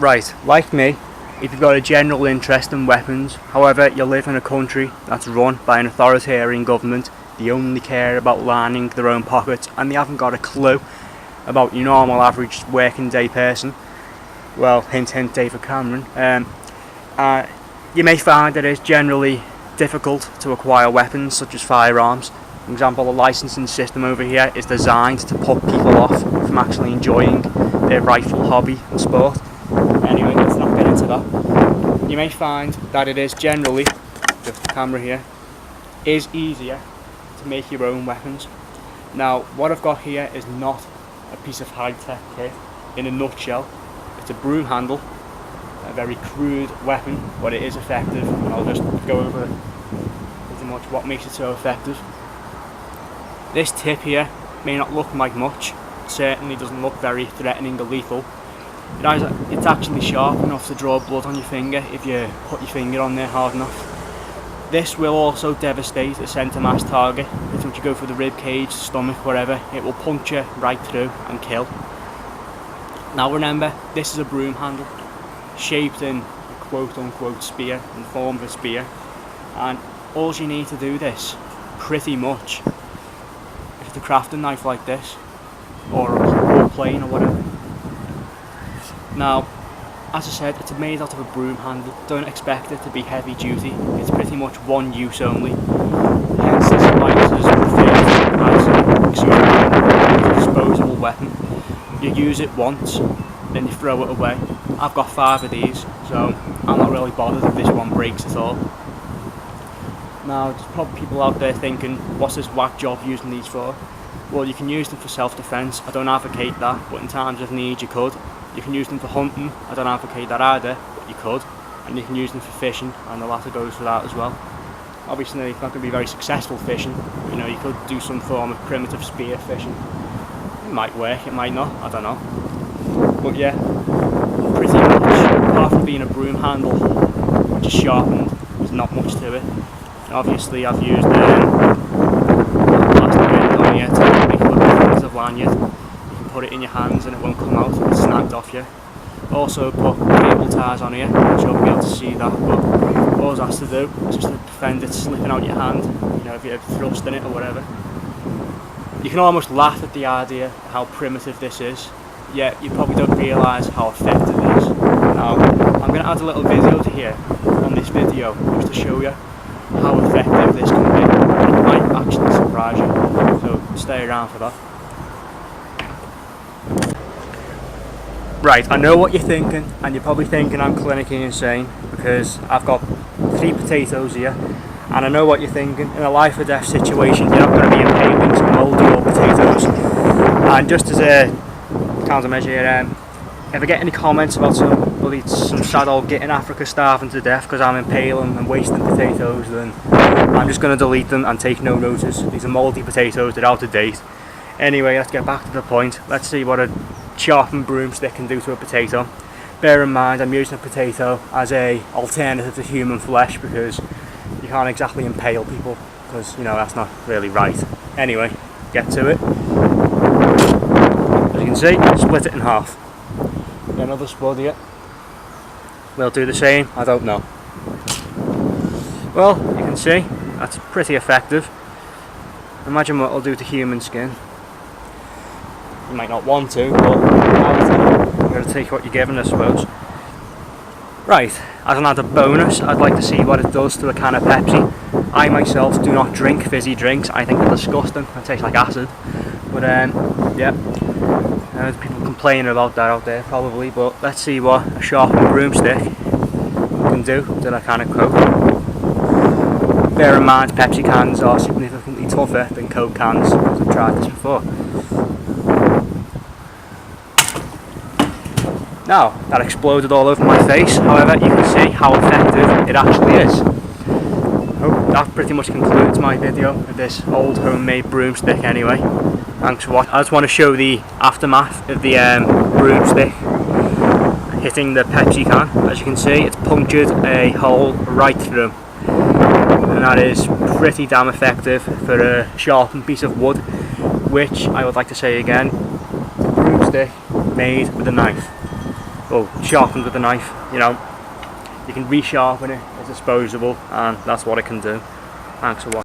Right, like me, if you've got a general interest in weapons, however you live in a country that's run by an authoritarian government, they only care about lining their own pockets and they haven't got a clue about your normal average working day person, well, hint hint David Cameron, you may find that it's generally difficult to acquire weapons such as firearms. For example, the licensing system over here is designed to put people off from actually enjoying their rifle hobby and sport. Anyway, let's not get into that. You may find that it is generally, just the camera here, is easier to make your own weapons. Now, what I've got here is not a piece of high-tech kit in a nutshell. It's a broom handle, a very crude weapon, but it is effective, and I'll just go over pretty much what makes it so effective. This tip here may not look like much, it certainly doesn't look very threatening or lethal. It's actually sharp enough to draw blood on your finger if you put your finger on there hard enough. This will also devastate a centre mass target. If you go for the rib cage, stomach, whatever, it will puncture right through and kill. Now remember, this is a broom handle, shaped in a quote-unquote spear, in form of a spear, and all you need to do this, pretty much, is to craft a knife like this, or a plane or whatever. Now, as I said, it's made out of a broom handle. Don't expect it to be heavy duty. It's pretty much one use only. Hence, this device is referred to as a disposable weapon. You use it once, then you throw it away. I've got 5 of these, so I'm not really bothered if this one breaks at all. Now, there's probably people out there thinking, what's this whack job using these for? Well, you can use them for self-defence. I don't advocate that, but in times of need you could. You can use them for hunting, I don't advocate that either, but you could. And you can use them for fishing, and the latter goes for that as well. Obviously it's not going to be very successful fishing. You know, you could do some form of primitive spear fishing. It might work, it might not, I don't know. But yeah, pretty much, apart from being a broom handle, which is sharpened, there's not much to it. And obviously I've used plastic band on here to make it look like a primitive lanyard. Put it in your hands and it won't come out, it's snagged off you. Also put cable ties on here, I'm sure you'll be able to see that, but all it has to do is just to prevent it slipping out your hand, you know, if you're thrusting it or whatever. You can almost laugh at the idea of how primitive this is, yet you probably don't realise how effective it is. Now, I'm going to add a little video to here, on this video, just to show you how effective this can be, and it might actually surprise you, so stay around for that. Right, I know what you're thinking, and you're probably thinking I'm clinically insane because I've got 3 potatoes here, and I know what you're thinking. In a life or death situation, you're not going to be impaling some mouldy old potatoes. And just as a countermeasure here, if I get any comments about some sad old git in Africa starving to death because I'm impaling and wasting potatoes, then I'm just going to delete them and take no notice. These are mouldy potatoes, they're out of date. Anyway, let's get back to the point. Let's see what a sharpened broomstick can do to a potato. Bear in mind I'm using a potato as a alternative to human flesh because you can't exactly impale people because, you know, that's not really right. Anyway, get to it. As you can see, split it in half. Get another spud here. We'll do the same, I don't know. Well, you can see that's pretty effective. Imagine what it'll do to human skin. You might not want to, but you've got to take what you're given, I suppose. Right, as an added bonus, I'd like to see what it does to a can of Pepsi. I myself do not drink fizzy drinks, I think they're disgusting, they taste like acid. But yeah, there's people complaining about that out there probably, but let's see what a sharpened broomstick can do to that kind of Coke. Bear in mind, Pepsi cans are significantly tougher than Coke cans, because I've tried this before. Now, that exploded all over my face, however you can see how effective it actually is. Oh, that pretty much concludes my video of this old homemade broomstick anyway. Thanks for watching. I just want to show the aftermath of the broomstick hitting the Pepsi can. As you can see, it's punctured a hole right through. And that is pretty damn effective for a sharpened piece of wood, which I would like to say again, broomstick made with a knife. well, sharpened with a knife, you know, you can resharpen it, it's disposable, and that's what it can do. Thanks for watching.